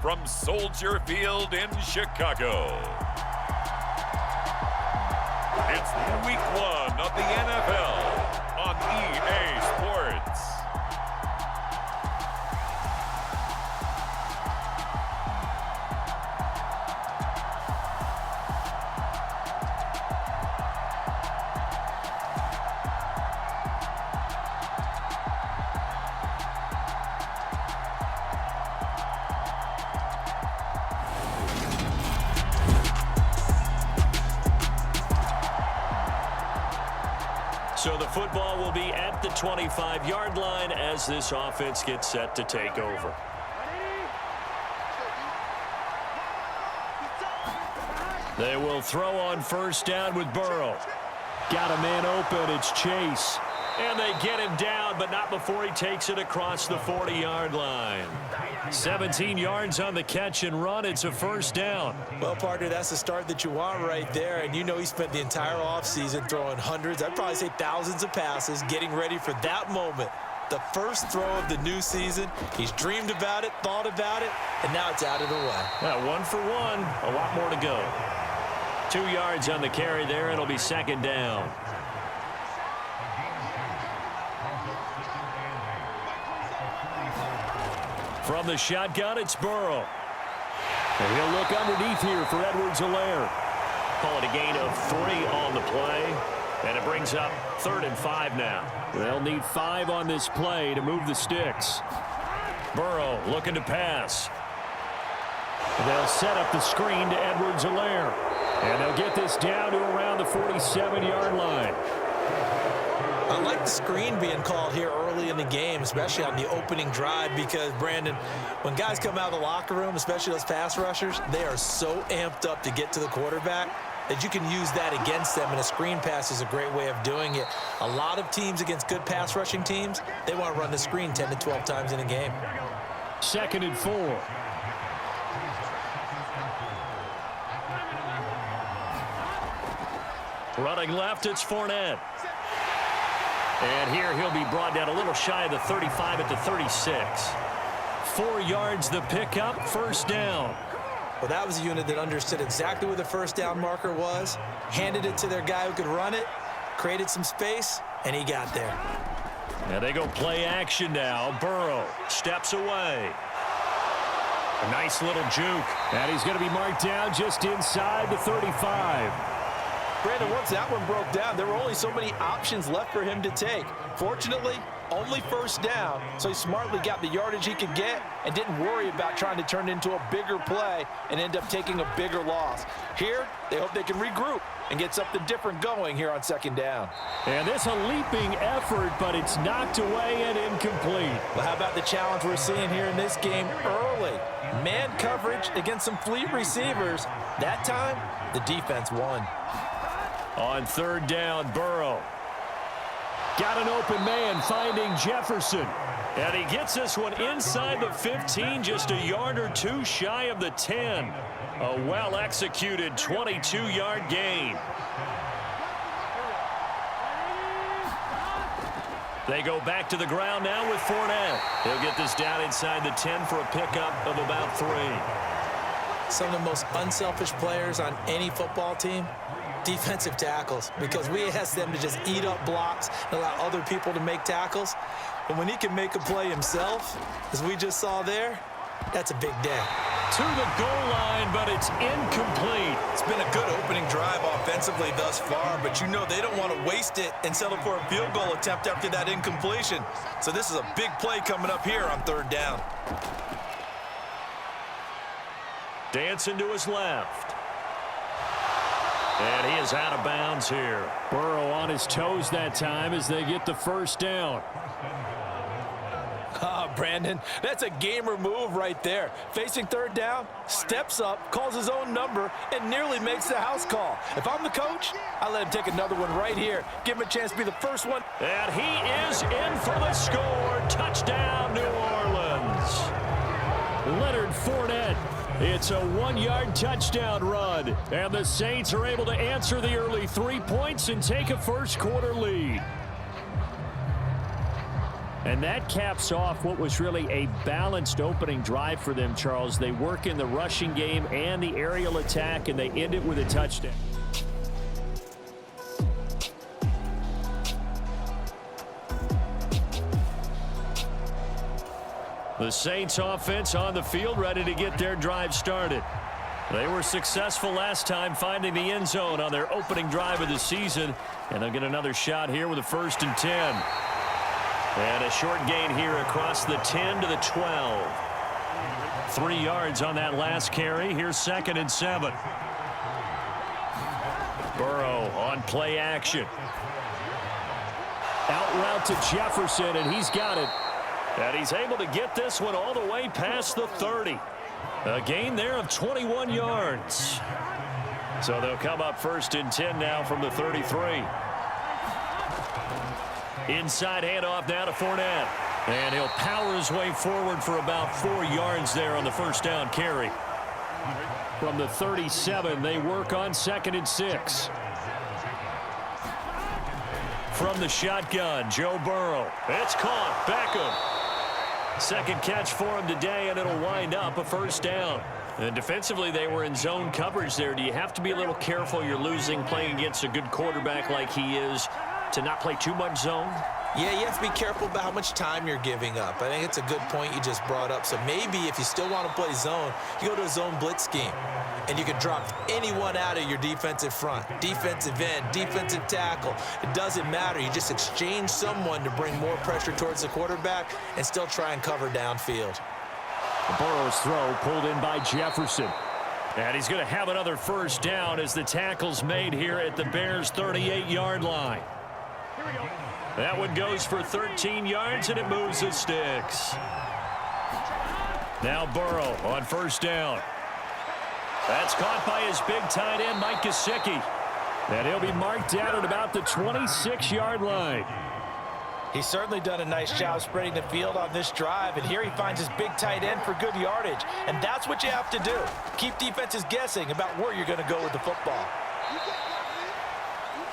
from Soldier Field in Chicago. It's Week 1 of the NFL on EA Sports. So the football will be at the 25-yard line as this offense gets set to take over. They will throw on first down with Burrow. Got a man open. It's Chase. And they get him down, but not before he takes it across the 40-yard line. 17 yards on the catch and run. It's a first down. Well, partner, that's the start that you want right there. And you know he spent the entire offseason throwing hundreds, I'd probably say thousands of passes, getting ready for that moment. The first throw of the new season. He's dreamed about it, thought about it, and now it's out of the way. Yeah, 1 for 1. A lot more to go. 2 yards on the carry there. It'll be second down. From the shotgun, it's Burrow. And he'll look underneath here for Edwards-Helaire. Call it a gain of 3 on the play. And it brings up 3rd and 5 now. They'll need 5 on this play to move the sticks. Burrow looking to pass. They'll set up the screen to Edwards-Helaire. And they'll get this down to around the 47-yard line. I like the screen being called here early in the game, especially on the opening drive, because, Brandon, when guys come out of the locker room, especially those pass rushers, they are so amped up to get to the quarterback that you can use that against them, and a screen pass is a great way of doing it. A lot of teams against good pass rushing teams, they want to run the screen 10 to 12 times in a game. 2nd and 4. Running left, it's Fournette. And here he'll be brought down a little shy of the 35 at the 36. 4 yards the pickup, first down. Well, that was a unit that understood exactly where the first down marker was, handed it to their guy who could run it, created some space, and he got there. Now they go play action now. Burrow steps away. A nice little juke. And he's going to be marked down just inside the 35. Brandon, once that one broke down, there were only so many options left for him to take. Fortunately, only first down, so he smartly got the yardage he could get and didn't worry about trying to turn it into a bigger play and end up taking a bigger loss. Here, they hope they can regroup and get something different going here on second down. And this a leaping effort, but it's knocked away and incomplete. Well, how about the challenge we're seeing here in this game early? Man coverage against some fleet receivers. That time, the defense won. On third down, Burrow. Got an open man finding Jefferson. And he gets this one inside the 15, just a yard or two shy of the 10. A well-executed 22-yard gain. They go back to the ground now with Fournette. He'll get this down inside the 10 for a pickup of about 3. Some of the most unselfish players on any football team, defensive tackles, because we ask them to just eat up blocks and allow other people to make tackles. But when he can make a play himself, as we just saw there, that's a big day. To the goal line, but it's incomplete. It's been a good opening drive offensively thus far, but you know they don't want to waste it and settle for a field goal attempt after that incompletion. So this is a big play coming up here on third down. Dancing to his left. And he is out of bounds here. Burrow on his toes that time as they get the first down. Brandon, that's a gamer move right there. Facing third down, steps up, calls his own number, and nearly makes the house call. If I'm the coach, I let him take another one right here. Give him a chance to be the first one. And he is in for the score. Touchdown, New Orleans. Leonard Fournette. It's a 1-yard touchdown run. And the Saints are able to answer the early 3 points and take a first quarter lead. And that caps off what was really a balanced opening drive for them, Charles. They work in the rushing game and the aerial attack, and they end it with a touchdown. The Saints offense on the field, ready to get their drive started. They were successful last time finding the end zone on their opening drive of the season, and they'll get another shot here with a 1st and 10. And a short gain here across the 10 to the 12. 3 yards on that last carry. Here's 2nd and 7. Burrow on play action. Out route to Jefferson, and he's got it. And he's able to get this one all the way past the 30. A gain there of 21 yards. So they'll come up 1st and 10 now from the 33. Inside handoff now to Fournette. And he'll power his way forward for about 4 yards there on the 1st down carry. From the 37, they work on 2nd and 6. From the shotgun, Joe Burrow. It's caught. Beckham. Second catch for him today, and it'll wind up a 1st down. And defensively, they were in zone coverage there. Do you have to be a little careful? You're losing playing against a good quarterback like he is to not play too much zone? Yeah, you have to be careful about how much time you're giving up. I think it's a good point you just brought up. So maybe if you still want to play zone, you go to a zone blitz scheme. And you can drop anyone out of your defensive front. Defensive end, defensive tackle. It doesn't matter. You just exchange someone to bring more pressure towards the quarterback and still try and cover downfield. Burrow's throw pulled in by Jefferson. And he's going to have another 1st down as the tackle's made here at the Bears' 38-yard line. That one goes for 13 yards, and it moves the sticks. Now Burrow on 1st down. That's caught by his big tight end, Mike Gesicki. And he'll be marked down at about the 26-yard line. He's certainly done a nice job spreading the field on this drive, and here he finds his big tight end for good yardage. And that's what you have to do. Keep defenses guessing about where you're going to go with the football.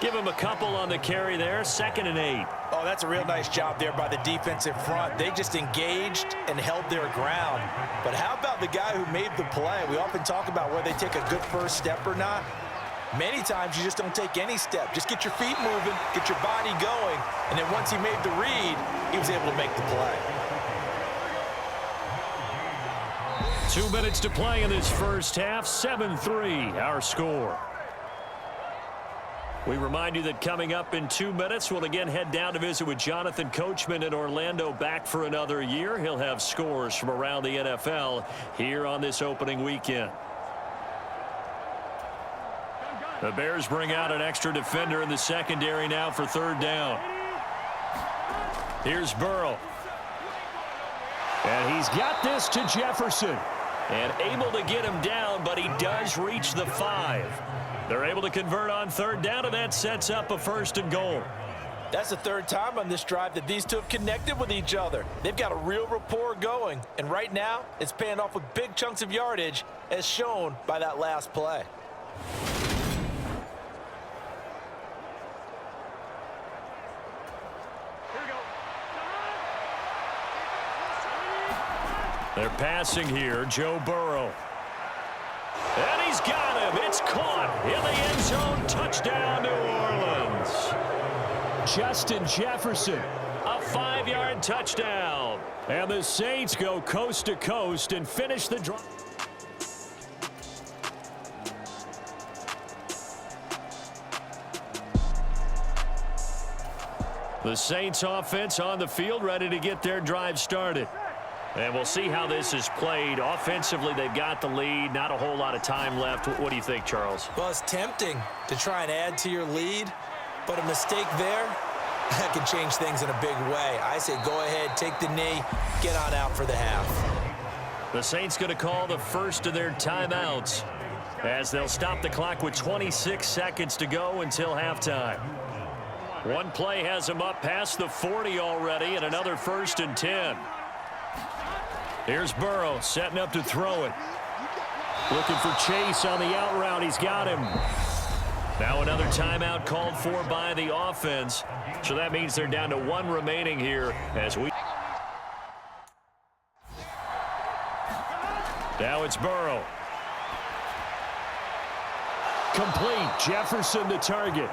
Give him a couple on the carry there, 2nd and 8. Oh, that's a real nice job there by the defensive front. They just engaged and held their ground. But how about the guy who made the play? We often talk about whether they take a good 1st step or not. Many times you just don't take any step. Just get your feet moving, get your body going, and then once he made the read, he was able to make the play. 2 minutes to play in this 1st half, 7-3 our score. We remind you that coming up in 2 minutes, we'll again head down to visit with Jonathan Coachman in Orlando, back for another year. He'll have scores from around the NFL here on this opening weekend. The Bears bring out an extra defender in the secondary now for 3rd down. Here's Burrow. And he's got this to Jefferson. And able to get him down, but he does reach the 5. They're able to convert on 3rd down, and that sets up a 1st and goal. That's the 3rd time on this drive that these two have connected with each other. They've got a real rapport going, and right now it's paying off with big chunks of yardage, as shown by that last play. They're passing here, Joe Burrow. And he's got him. It's caught in the end zone. Touchdown, New Orleans. Justin Jefferson, a 5-yard touchdown. And the Saints go coast to coast and finish the drive. The Saints offense on the field, ready to get their drive started. And we'll see how this is played. Offensively, they've got the lead. Not a whole lot of time left. What do you think, Charles? Well, it's tempting to try and add to your lead, but a mistake there, that can change things in a big way. I say go ahead, take the knee, get on out for the half. The Saints going to call the first of their timeouts as they'll stop the clock with 26 seconds to go until halftime. One play has them up past the 40 already, and another 1st and 10. Here's Burrow setting up to throw it. Looking for Chase on the out route. He's got him. Now another timeout called for by the offense. So that means they're down to 1 remaining here as we... Now it's Burrow. Complete. Jefferson the target.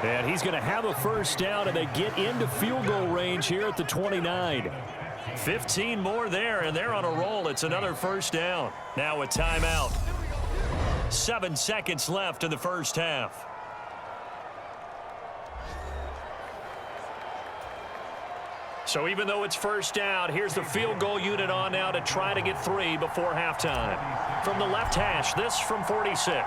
And he's going to have a first down, and they get into field goal range here at the 29. 15 more there, and they're on a roll. It's another first down. Now a timeout. 7 seconds left in the first half. So even though it's first down, here's the field goal unit on now to try to get 3 before halftime. From the left hash, this from 46.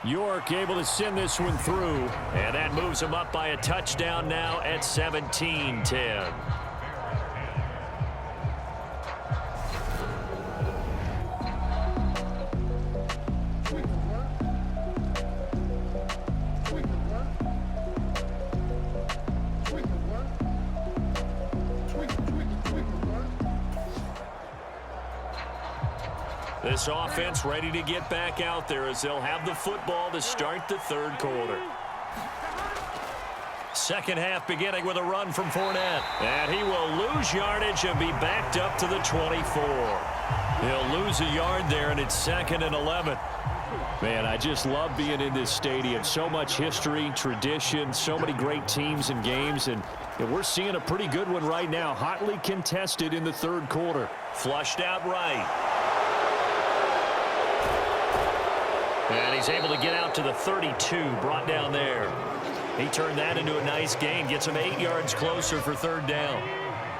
York able to send this one through, and that moves him up by a touchdown now at 17-10. This offense ready to get back out there as they'll have the football to start the third quarter. Second half beginning with a run from Fournette. And he will lose yardage and be backed up to the 24. He'll lose a yard there, and it's 2nd and 11. Man, I just love being in this stadium. So much history, tradition, so many great teams and games, and we're seeing a pretty good one right now. Hotly contested in the third quarter. Flushed out right. And he's able to get out to the 32, brought down there. He turned that into a nice gain, gets him 8 yards closer for third down.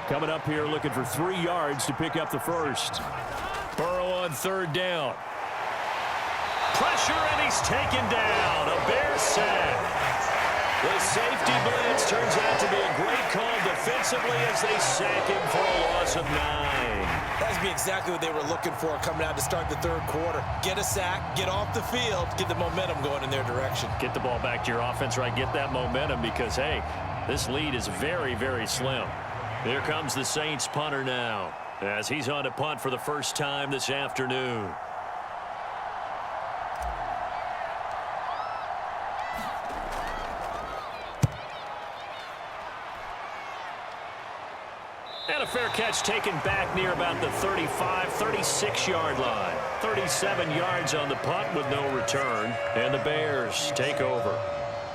Coming up here looking for 3 yards to pick up the first. Burrow on third down. Pressure, and he's taken down. A Bear sack. The safety blitz turns out to be a great call defensively as they sack him for a loss of 9. That's be exactly what they were looking for coming out to start the third quarter. Get a sack, get off the field, get the momentum going in their direction. Get the ball back to your offense, right? Get that momentum because, hey, this lead is very, very slim. Here comes the Saints punter now as he's on to punt for the first time this afternoon. And a fair catch taken back near about the 35, 36-yard line. 37 yards on the punt with no return. And the Bears take over.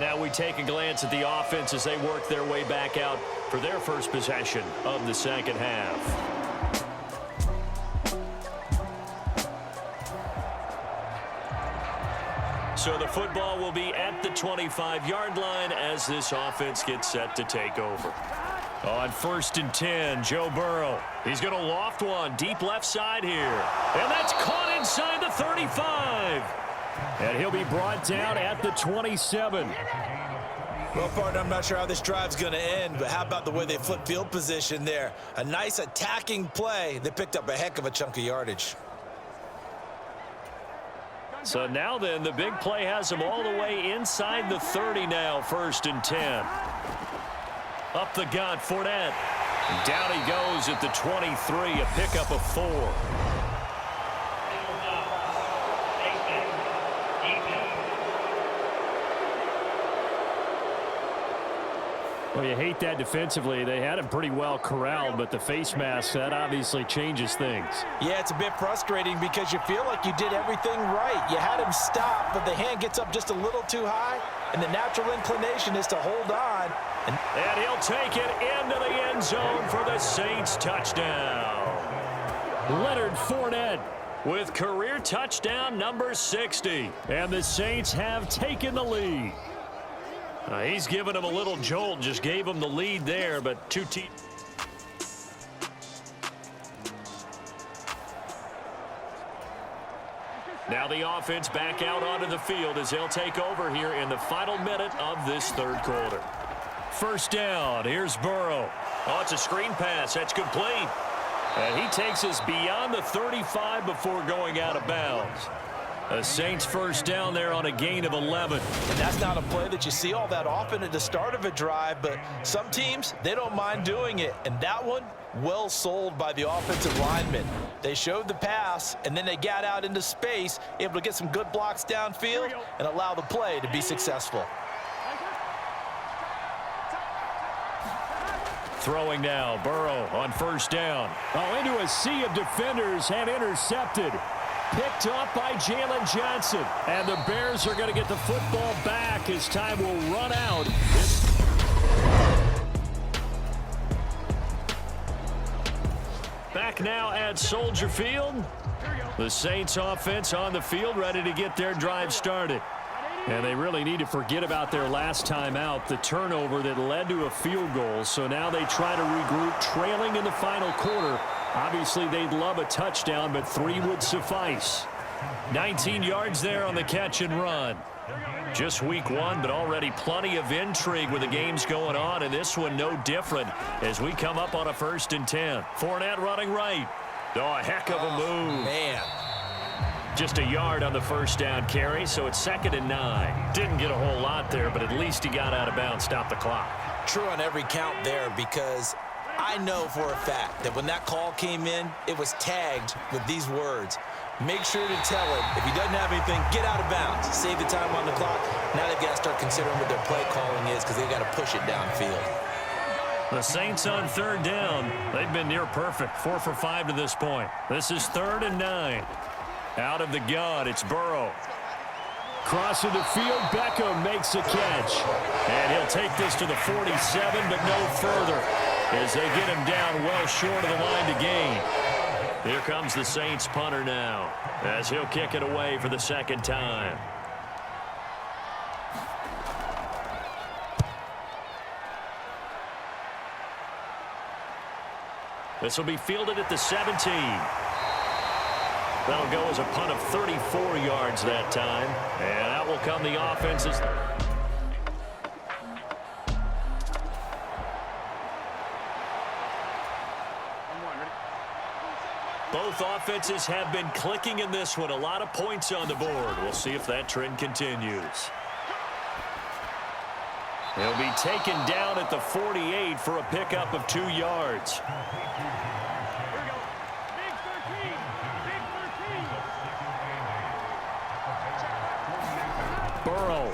Now we take a glance at the offense as they work their way back out for their first possession of the second half. So the football will be at the 25-yard line as this offense gets set to take over. On 1st and 10, Joe Burrow. He's going to loft one deep left side here. And that's caught inside the 35. And he'll be brought down at the 27. Well, partner, I'm not sure how this drive's going to end, but how about the way they flip field position there? A nice attacking play. They picked up a heck of a chunk of yardage. So now then, the big play has him all the way inside the 30 now, 1st and 10. Up the gut, Fournette. Down he goes at the 23, a pickup of 4. Well, you hate that defensively. They had him pretty well corralled, but the face mask, that obviously changes things. Yeah, it's a bit frustrating because you feel like you did everything right. You had him stop, but the hand gets up just a little too high, and the natural inclination is to hold on. And he'll take it into the end zone for the Saints touchdown. Leonard Fournette with career touchdown number 60. And the Saints have taken the lead. He's given him a little jolt, just gave him the lead there, but two teams. Now the offense back out onto the field as they'll take over here in the final minute of this third quarter. First down, here's Burrow. Oh, it's a screen pass, that's complete. And he takes us beyond the 35 before going out of bounds. The Saints first down there on a gain of 11. And that's not a play that you see all that often at the start of a drive, but some teams, they don't mind doing it. And that one, well sold by the offensive lineman. They showed the pass, and then they got out into space, able to get some good blocks downfield and allow the play to be successful. Throwing now, Burrow on first down. Oh, into a sea of defenders and intercepted. Picked off by Jalen Johnson. And the Bears are going to get the football back as time will run out. Back now at Soldier Field. The Saints offense on the field, ready to get their drive started. And they really need to forget about their last time out, the turnover that led to a field goal. So now they try to regroup, trailing in the final quarter. Obviously, they'd love a touchdown, but 3 would suffice. 19 yards there on the catch and run. Just week 1, but already plenty of intrigue with the games going on, and this one no different as we come up on a 1st and 10. Fournette running right. Oh, a heck of a move. Man. Just a yard on the first down carry, so it's 2nd and 9. Didn't get a whole lot there, but at least he got out of bounds, stopped the clock. True on every count there, because I know for a fact that when that call came in, it was tagged with these words. Make sure to tell him, if he doesn't have anything, get out of bounds. Save the time on the clock. Now they've got to start considering what their play calling is because they've got to push it downfield. The Saints on 3rd down. They've been near perfect, 4 for 5 to this point. This is 3rd and 9. Out of the gun, it's Burrow. Crossing the field, Beckham makes a catch. And he'll take this to the 47, but no further as they get him down well short of the line to gain. Here comes the Saints punter now as he'll kick it away for the 2nd time. This will be fielded at the 17. That'll go as a punt of 34 yards that time. And out will come the offenses. Both offenses have been clicking in this one. A lot of points on the board. We'll see if that trend continues. He'll be taken down at the 48 for a pickup of 2 yards. Burrow.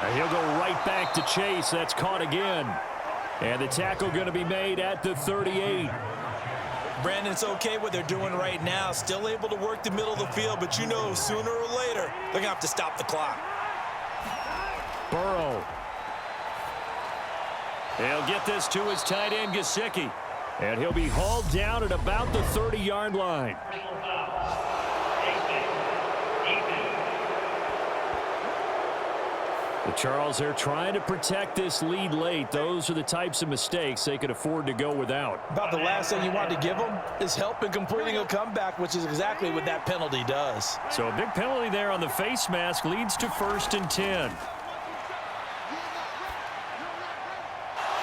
And he'll go right back to Chase. That's caught again. And the tackle going to be made at the 38. Brandon, it's okay what they're doing right now. Still able to work the middle of the field, but you know sooner or later they're going to have to stop the clock. Burrow. He'll get this to his tight end, Gesicki. And he'll be hauled down at about the 30-yard line. The Charles, they're trying to protect this lead late. Those are the types of mistakes they could afford to go without. About the last thing you want to give them is help in completing a comeback, which is exactly what that penalty does. So a big penalty there on the face mask leads to 1st and 10.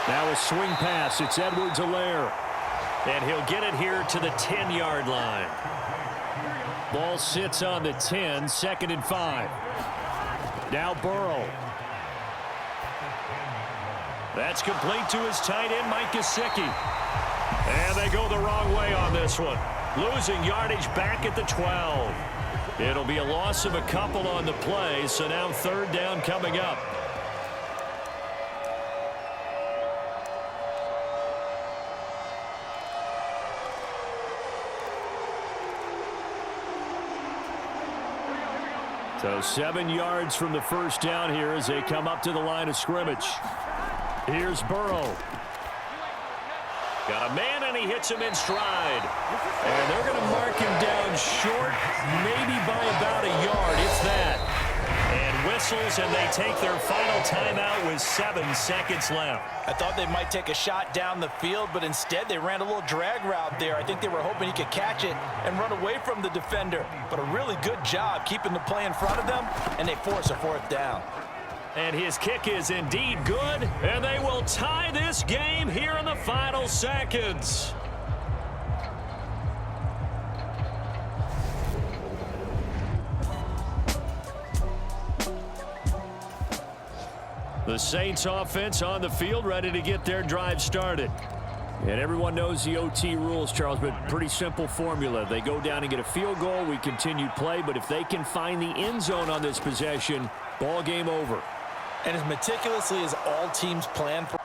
Now a swing pass. It's Edwards-Helaire. And he'll get it here to the 10-yard line. Ball sits on the 10, 2nd and 5. Now Burrow. That's complete to his tight end, Mike Gesicki. And they go the wrong way on this one. Losing yardage back at the 12. It'll be a loss of a couple on the play, so now 3rd down coming up. So 7 yards from the first down here as they come up to the line of scrimmage. Here's Burrow. Got a man, and he hits him in stride. And they're going to mark him down short, maybe by about a yard, if that. And whistles, and they take their final timeout with 7 seconds left. I thought they might take a shot down the field, but instead they ran a little drag route there. I think they were hoping he could catch it and run away from the defender. But a really good job keeping the play in front of them, and they force a 4th down. And his kick is indeed good, and they will tie this game here in the final seconds. The Saints offense on the field, ready to get their drive started. And everyone knows the OT rules, Charles, but pretty simple formula. They go down and get a field goal, we continue play, but if they can find the end zone on this possession, ball game over. And as meticulously as all teams plan for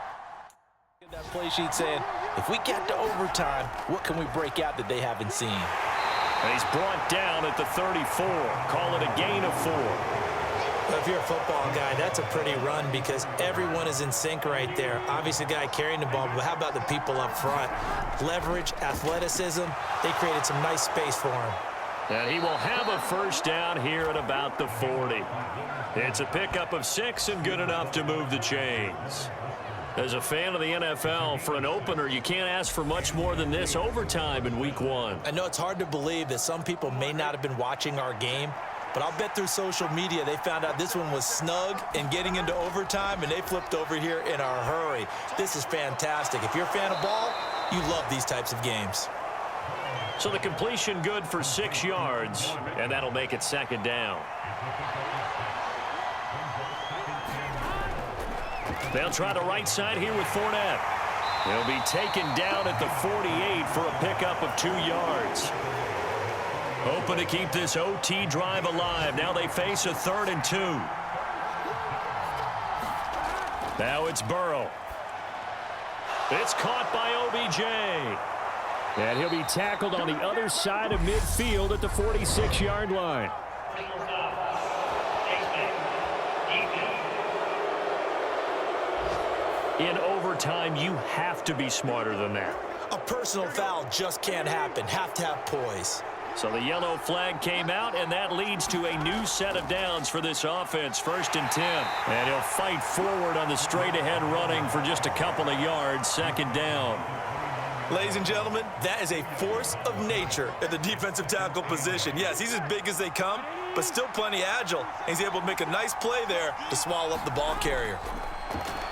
play sheet saying, if we get to overtime, what can we break out that they haven't seen? And he's brought down at the 34. Call it a gain of 4. Well, if you're a football guy, that's a pretty run because everyone is in sync right there. Obviously, the guy carrying the ball, but how about the people up front? Leverage, athleticism, they created some nice space for him. And he will have a first down here at about the 40. It's a pickup of 6 and good enough to move the chains. As a fan of the NFL, for an opener, you can't ask for much more than this overtime in Week 1. I know it's hard to believe that some people may not have been watching our game, but I'll bet through social media they found out this one was snug and getting into overtime, and they flipped over here in a hurry. This is fantastic. If you're a fan of ball, you love these types of games. So the completion good for 6 yards, and that'll make it second down. They'll try the right side here with Fournette. He'll be taken down at the 48 for a pickup of 2 yards. Hoping to keep this OT drive alive. Now they face a 3rd and 2. Now it's Burrow. It's caught by OBJ. And he'll be tackled on the other side of midfield at the 46-yard line. In overtime, you have to be smarter than that. A personal foul just can't happen. Have to have poise. So the yellow flag came out, and that leads to a new set of downs for this offense. 1st and 10. And he'll fight forward on the straight-ahead running for just a couple of yards. 2nd down. Ladies and gentlemen, that is a force of nature at the defensive tackle position. Yes, he's as big as they come, but still plenty agile. He's able to make a nice play there to swallow up the ball carrier.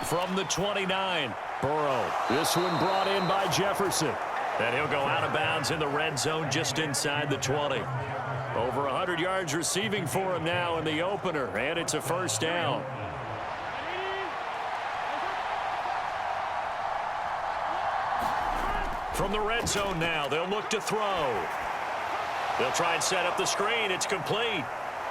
From the 29, Burrow. This one brought in by Jefferson. And he'll go out of bounds in the red zone just inside the 20. Over 100 yards receiving for him now in the opener, and it's a first down. From the red zone now, they'll look to throw. They'll try and set up the screen. It's complete.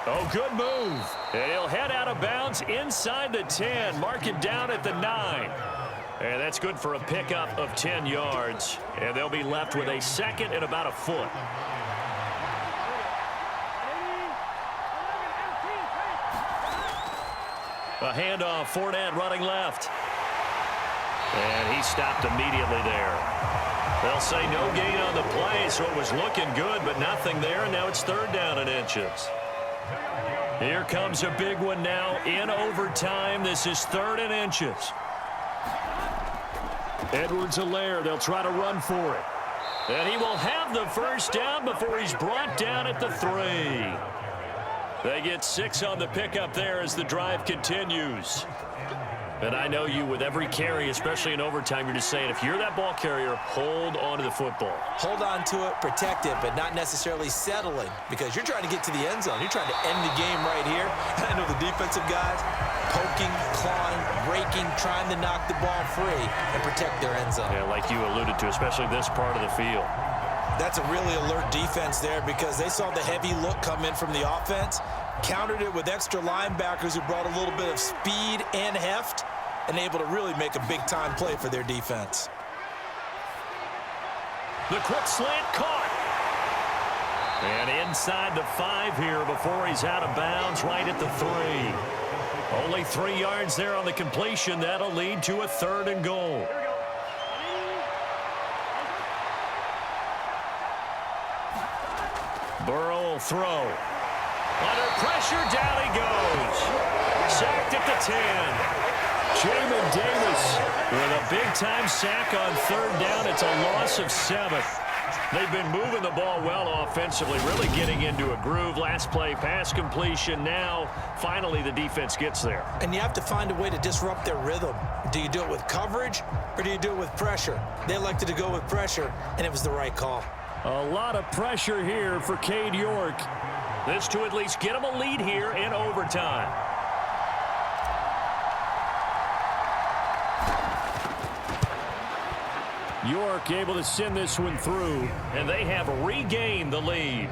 Oh, good move. And he'll head out of bounds inside the 10. Mark it down at the 9. And that's good for a pickup of 10 yards. And they'll be left with a 2nd and about a foot. A handoff, Fournette running left. And he stopped immediately there. They'll say no gain on the play, so it was looking good, but nothing there, and now it's 3rd down and inches. Here comes a big one now in overtime. This is 3rd and inches. Edwards-Helaire, they'll try to run for it. And he will have the first down before he's brought down at the 3. They get 6 on the pickup there as the drive continues. And I know you, with every carry, especially in overtime, you're just saying, if you're that ball carrier, hold on to the football. Hold on to it, protect it, but not necessarily settling because you're trying to get to the end zone. You're trying to end the game right here. I know the defensive guys poking, clawing, raking, trying to knock the ball free and protect their end zone. Yeah, like you alluded to, especially this part of the field. That's a really alert defense there because they saw the heavy look come in from the offense, countered it with extra linebackers who brought a little bit of speed and heft, and able to really make a big-time play for their defense. The quick slant caught. And inside the 5 here before he's out of bounds right at the 3. Only 3 yards there on the completion. That'll lead to a 3rd and goal. Burrow will throw. Under pressure, down he goes. Sacked at the 10. Jamin Davis with a big-time sack on 3rd down. It's a loss of 7. They've been moving the ball well offensively, really getting into a groove. Last play, pass completion. Now, finally, the defense gets there. And you have to find a way to disrupt their rhythm. Do you do it with coverage, or do you do it with pressure? They elected to go with pressure, and it was the right call. A lot of pressure here for Cade York. This to at least get him a lead here in overtime. York able to send this one through, and they have regained the lead.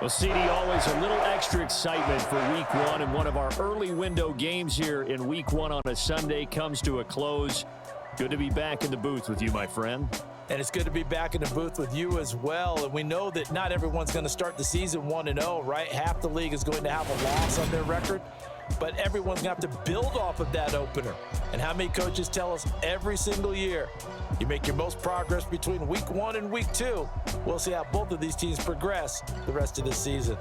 Well, CD, always a little extra excitement for Week 1, and one of our early window games here in Week 1 on a Sunday comes to a close. Good to be back in the booth with you, my friend. And it's good to be back in the booth with you as well. And we know that not everyone's going to start the season 1-0, right? Half the league is going to have a loss on their record. But everyone's going to have to build off of that opener. And how many coaches tell us every single year, you make your most progress between Week 1 and Week 2. We'll see how both of these teams progress the rest of this season.